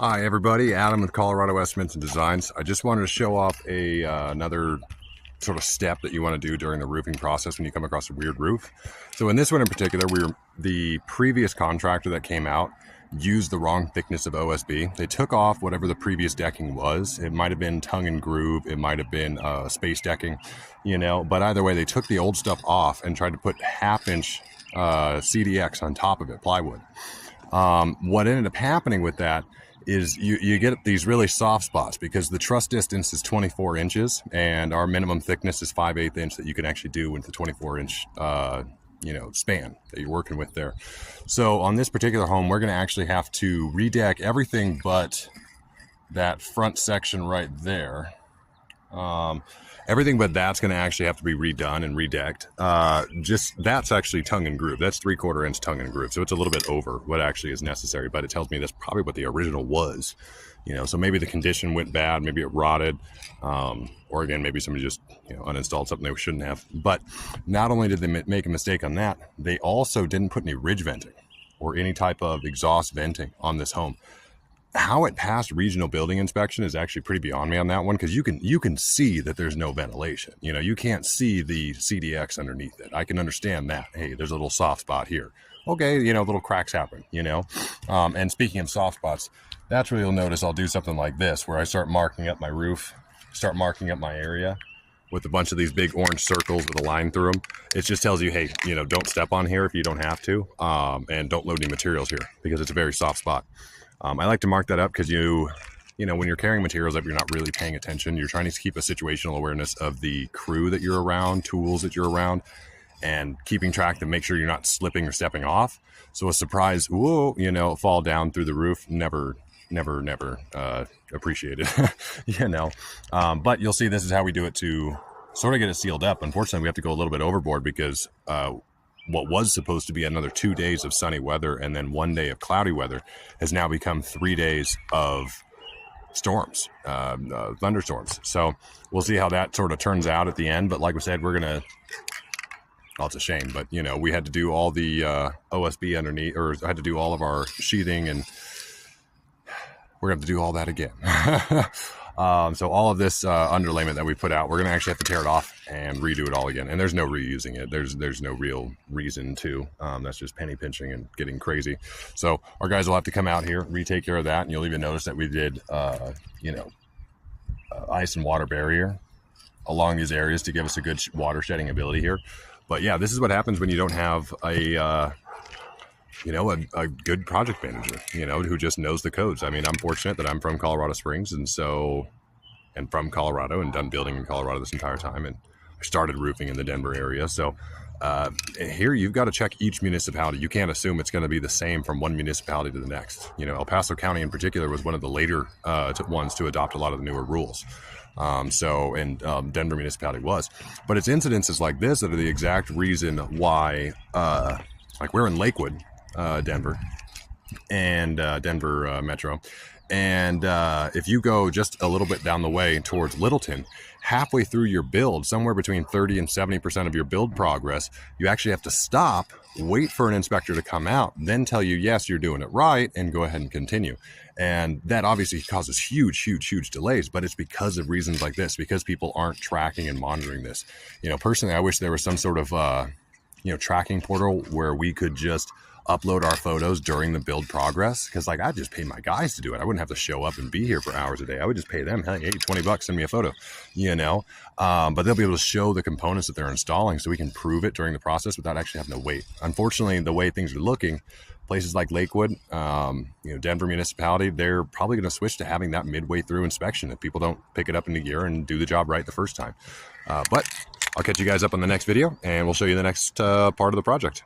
Hi everybody, Adam with Colorado Estimates and Designs. I just wanted to show off another sort of step that you want to do during the roofing process when you come across a weird roof. So in this one in particular, the previous contractor that came out used the wrong thickness of OSB. They took off whatever the previous decking was. It might have been tongue and groove, it might have been space decking, but either way, they took the old stuff off and tried to put half-inch CDX on top of it, plywood. What ended up happening with that is you get these really soft spots because the truss distance is 24 inches and our minimum thickness is 5/8 inch that you can actually do with the 24-inch span that you're working with there. So on this particular home, we're going to actually have to redeck everything but that front section right there. Everything but that's going to actually have to be redone and redecked. That's actually tongue and groove. That's 3/4 inch tongue and groove. So it's a little bit over what actually is necessary, but it tells me that's probably what the original was. So maybe the condition went bad, maybe it rotted, or again, maybe somebody just uninstalled something they shouldn't have. But not only did they make a mistake on that, they also didn't put any ridge venting or any type of exhaust venting on this home. How it passed regional building inspection is actually pretty beyond me on that one, because you can see that there's no ventilation. You can't see the CDX underneath it. I can understand that. Hey, there's a little soft spot here. Okay, little cracks happen. And speaking of soft spots, that's where you'll notice I'll do something like this, where I start marking up my roof, start marking up my area with a bunch of these big orange circles with a line through them. It just tells you, hey, don't step on here if you don't have to, and don't load any materials here because it's a very soft spot. I like to mark that up because when you're carrying materials up, you're not really paying attention. You're trying to keep a situational awareness of the crew that you're around, tools that you're around, and keeping track to make sure you're not slipping or stepping off. So a surprise, whoa, fall down through the roof, never appreciated, But you'll see this is how we do it to sort of get it sealed up. Unfortunately, we have to go a little bit overboard because what was supposed to be another 2 days of sunny weather and then 1 day of cloudy weather has now become 3 days of storms, thunderstorms. So we'll see how that sort of turns out at the end. But like we said, it's a shame, but we had to do all the OSB underneath, or I had to do all of our sheathing, and we're going to have to do all that again. So all of this underlayment that we put out, we're going to actually have to tear it off and redo it all again. And there's no reusing it. There's no real reason to. That's just penny pinching and getting crazy. So our guys will have to come out here, retake care of that. And you'll even notice that we did, ice and water barrier along these areas to give us a good water shedding ability here. But yeah, this is what happens when you don't have a good project manager, who just knows the codes. I mean, I'm fortunate that I'm from Colorado Springs and from Colorado and done building in Colorado this entire time. And I started roofing in the Denver area. So here you've got to check each municipality. You can't assume it's going to be the same from one municipality to the next. El Paso County in particular was one of the later ones to adopt a lot of the newer rules. Denver municipality was. But it's incidences like this that are the exact reason why, like we're in Lakewood, Denver, and Denver Metro. And if you go just a little bit down the way towards Littleton, halfway through your build, somewhere between 30 and 70% of your build progress, you actually have to stop, wait for an inspector to come out, then tell you, yes, you're doing it right, and go ahead and continue. And that obviously causes huge delays, but it's because of reasons like this, because people aren't tracking and monitoring this. Personally, I wish there was some sort of, tracking portal where we could just upload our photos during the build progress, because I just pay my guys to do it. I wouldn't have to show up and be here for hours a day. I would just pay them, hey, $20, send me a photo, but they'll be able to show the components that they're installing so we can prove it during the process without actually having to wait. Unfortunately, the way things are looking, places like Lakewood, Denver municipality, they're probably going to switch to having that midway through inspection if people don't pick it up into gear and do the job right the first time. But I'll catch you guys up on the next video and we'll show you the next part of the project.